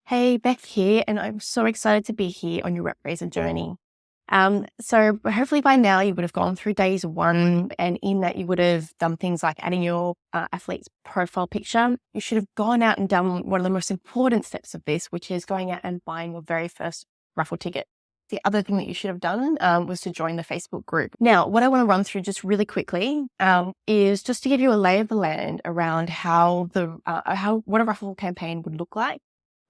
Hey, Beth here, and I'm so excited to be here on your RepRaiser journey. So hopefully by now you would have gone through days one, and in that you would have done things like adding your athlete's profile picture. You should have gone out and done one of the most important steps of this, which is going out and buying your very first raffle ticket. The other thing that you should have done was to join the Facebook group. Now, what I want to run through just really quickly is just to give you a lay of the land around how what a raffle campaign would look like.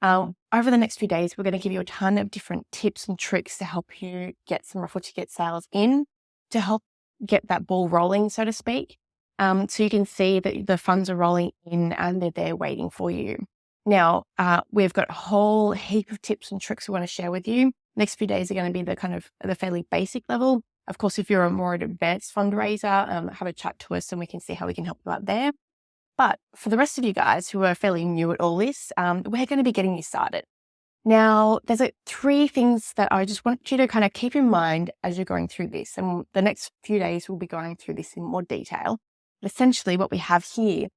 Over the next few days, we're going to give you a ton of different tips and tricks to help you get some raffle ticket sales in, to help get that ball rolling, so to speak. So you can see that the funds are rolling in and they're there waiting for you. Now, we've got a whole heap of tips and tricks we want to share with you. Next few days are going to be the fairly basic level. Of course, if you're a more advanced fundraiser, have a chat to us and we can see how we can help you out there. But for the rest of you guys who are fairly new at all this, we're going to be getting you started. Now, there's three things that I just want you to kind of keep in mind as you're going through this. And the next few days, we'll be going through this in more detail. But essentially, what we have here,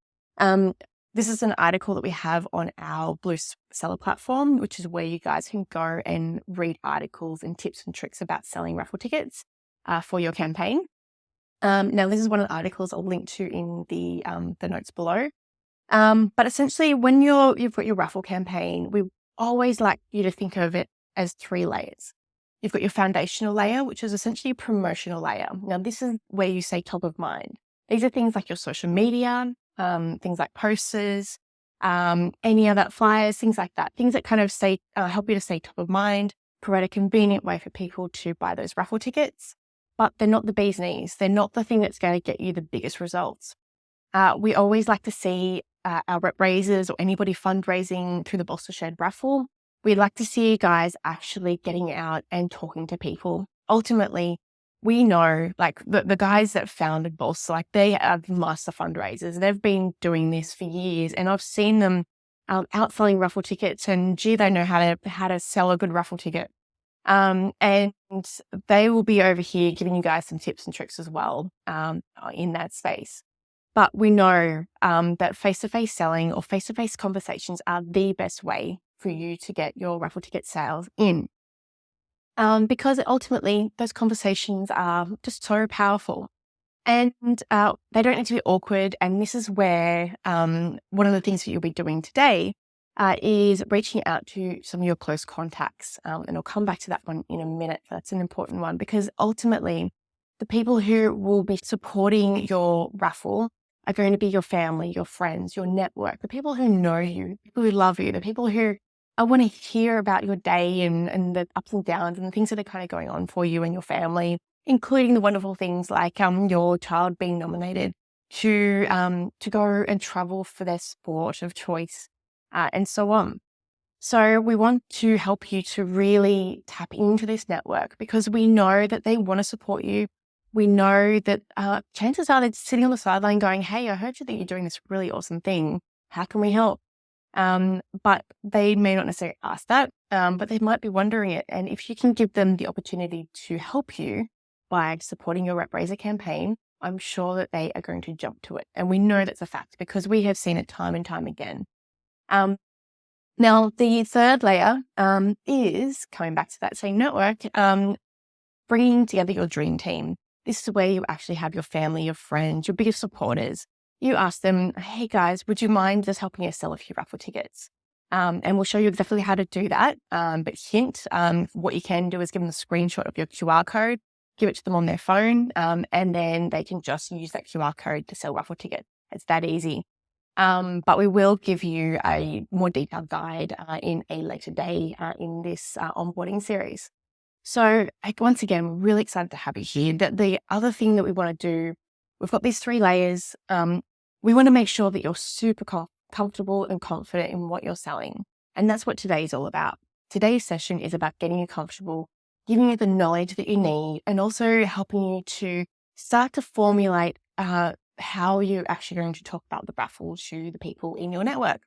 this is an article that we have on our Blue Seller platform, which is where you guys can go and read articles and tips and tricks about selling raffle tickets for your campaign. Now, this is one of the articles I'll link to in the notes below. But essentially, when you've got your raffle campaign, we always like you to think of it as 3 layers. You've got your foundational layer, which is essentially a promotional layer. Now, this is where you say top of mind. These are things like your social media, things like posters, any other flyers, things like that. Things that kind of help you to stay top of mind, provide a convenient way for people to buy those raffle tickets. But they're not the bee's knees. They're not the thing that's going to get you the biggest results. We always like to see our RepRaisers or anybody fundraising through the Bolster Shared raffle. We'd like to see you guys actually getting out and talking to people. Ultimately, we know like the guys that founded Bolster, like they are master fundraisers. They've been doing this for years, and I've seen them outselling raffle tickets. And gee, they know how to sell a good raffle ticket. And they will be over here giving you guys some tips and tricks as well in that space. But we know that face-to-face selling or face-to-face conversations are the best way for you to get your raffle ticket sales in. Because ultimately, those conversations are just so powerful. And they don't need to be awkward. And this is where one of the things that you'll be doing today is reaching out to some of your close contacts. And I'll come back to that one in a minute. That's an important one because ultimately the people who will be supporting your raffle are going to be your family, your friends, your network, the people who know you, the people who love you, the people who want to hear about your day and the ups and downs and the things that are kind of going on for you and your family, including the wonderful things like your child being nominated to go and travel for their sport of choice. And so on. So we want to help you to really tap into this network because we know that they want to support you. We know that chances are they're sitting on the sideline going, hey, I heard you that you're doing this really awesome thing. How can we help? But they may not necessarily ask that, but they might be wondering it. And if you can give them the opportunity to help you by supporting your RepRaiser campaign, I'm sure that they are going to jump to it. And we know that's a fact because we have seen it time and time again. Now, the third layer is coming back to that same network, bringing together your dream team. This is where you actually have your family, your friends, your biggest supporters. You ask them, hey guys, would you mind just helping us sell a few raffle tickets? And we'll show you exactly how to do that. But hint, what you can do is give them a screenshot of your QR code, give it to them on their phone, and then they can just use that QR code to sell raffle tickets. It's that easy. But we will give you a more detailed guide in a later day in this onboarding series. So once again, we're really excited to have you here. The other thing that we want to do, we've got these 3 layers. We want to make sure that you're super comfortable and confident in what you're selling. And that's what today is all about. Today's session is about getting you comfortable, giving you the knowledge that you need, and also helping you to start to formulate how you're actually going to talk about the raffle to the people in your network.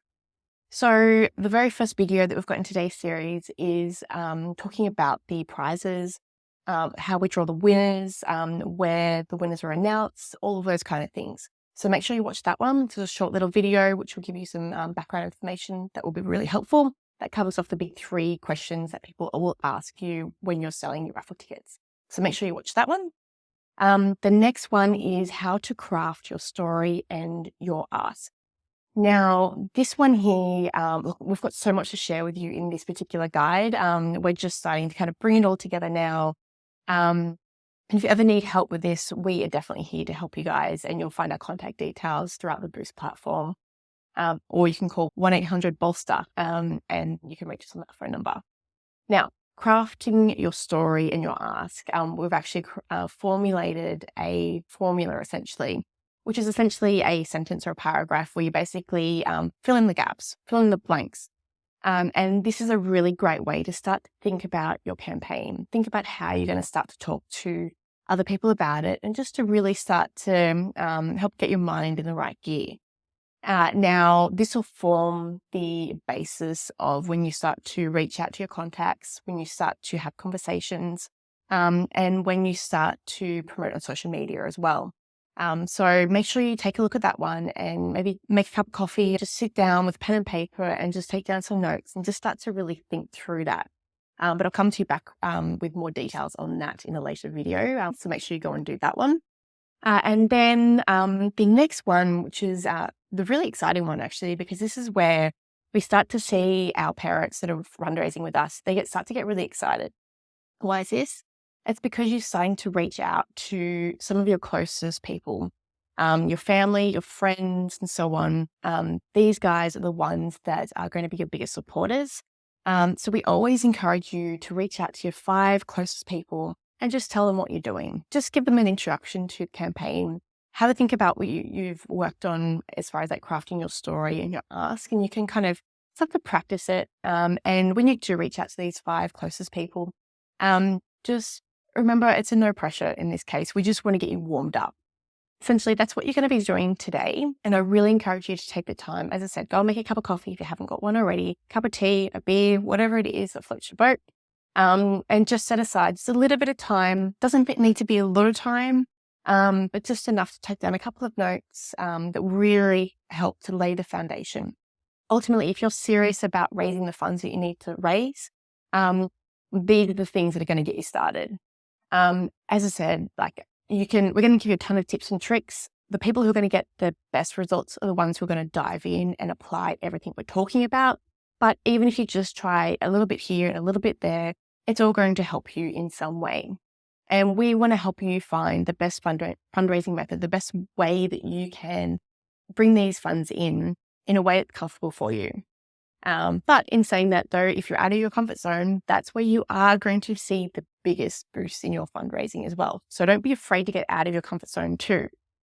So the very first video that we've got in today's series is talking about the prizes, how we draw the winners, where the winners are announced, all of those kind of things. So make sure you watch that one. It's a short little video which will give you some background information that will be really helpful. that covers off the big 3 questions that people will ask you when you're selling your raffle tickets. So make sure you watch that one. The next one is how to craft your story and your ask. Now, this one here, look, we've got so much to share with you in this particular guide. We're just starting to kind of bring it all together now. And if you ever need help with this, we are definitely here to help you guys, and you'll find our contact details throughout the Boost platform. Or you can call 1-800-BOLSTER, and you can reach us on that phone number. Now, crafting your story and your ask, we've actually formulated a formula essentially, which is essentially a sentence or a paragraph where you basically fill in the gaps, fill in the blanks. And this is a really great way to start to think about your campaign, think about how you're going to start to talk to other people about it, and just to really start to help get your mind in the right gear. Now, this will form the basis of when you start to reach out to your contacts, when you start to have conversations, and when you start to promote on social media as well. So make sure you take a look at that one and maybe make a cup of coffee, just sit down with pen and paper and just take down some notes and just start to really think through that. But I'll come to you back with more details on that in a later video. So make sure you go and do that one. And then the next one, which is the really exciting one actually, because this is where we start to see our parents that are fundraising with us, they start to get really excited. Why is this? It's because you're starting to reach out to some of your closest people, your family, your friends, and so on. These guys are the ones that are going to be your biggest supporters. So we always encourage you to reach out to your 5 closest people and just tell them what you're doing. Just give them an introduction to the campaign. Have a think about what you've worked on as far as like crafting your story and your ask, and you can kind of start to practice it. And when you do reach out to these 5 closest people, just remember it's a no pressure in this case. We just want to get you warmed up. Essentially, that's what you're going to be doing today. And I really encourage you to take the time. As I said, go and make a cup of coffee if you haven't got one already, cup of tea, a beer, whatever it is that floats your boat. And just set aside just a little bit of time. Doesn't need to be a lot of time, but just enough to take down a couple of notes that really help to lay the foundation. Ultimately, if you're serious about raising the funds that you need to raise, these are the things that are going to get you started. As I said, we're going to give you a ton of tips and tricks. The people who are going to get the best results are the ones who are going to dive in and apply everything we're talking about. But even if you just try a little bit here and a little bit there, it's all going to help you in some way. And we want to help you find the best fundraising method, the best way that you can bring these funds in a way that's comfortable for you. But in saying that though, if you're out of your comfort zone, that's where you are going to see the biggest boost in your fundraising as well. So don't be afraid to get out of your comfort zone too.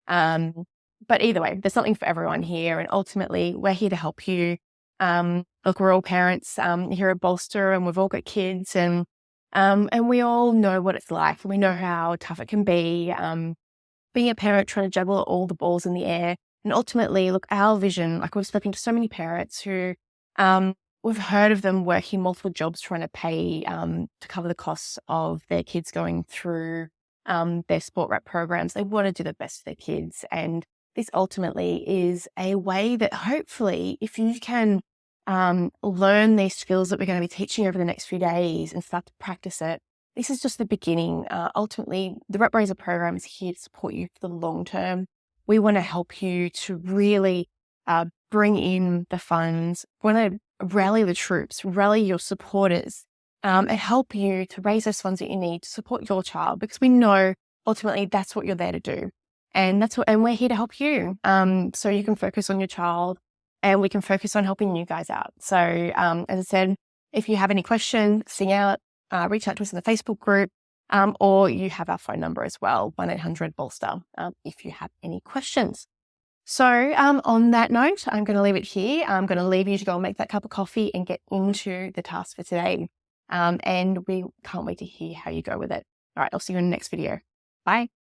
But either way, there's something for everyone here. And ultimately, we're here to help you. Look, we're all parents here at Bolster, and we've all got kids, and we all know what it's like. We know how tough it can be being a parent, trying to juggle all the balls in the air. And ultimately, look, our vision, like we've spoken to so many parents who we've heard of them working multiple jobs trying to pay to cover the costs of their kids going through their sport rep programs. They want to do the best for their kids. And this ultimately is a way that hopefully, if you can learn these skills that we're going to be teaching over the next few days and start to practice it, this is just the beginning. Ultimately, the RepRaiser program is here to support you for the long term. We want to help you to really bring in the funds. We want to rally the troops, rally your supporters, and help you to raise those funds that you need to support your child, because we know ultimately that's what you're there to do. And we're here to help you. So you can focus on your child and we can focus on helping you guys out. So, as I said, if you have any questions, sing out, reach out to us in the Facebook group, or you have our phone number as well, 1-800-BOLSTER, if you have any questions. So, on that note, I'm going to leave it here. I'm going to leave you to go and make that cup of coffee and get into the task for today. And we can't wait to hear how you go with it. All right, I'll see you in the next video. Bye.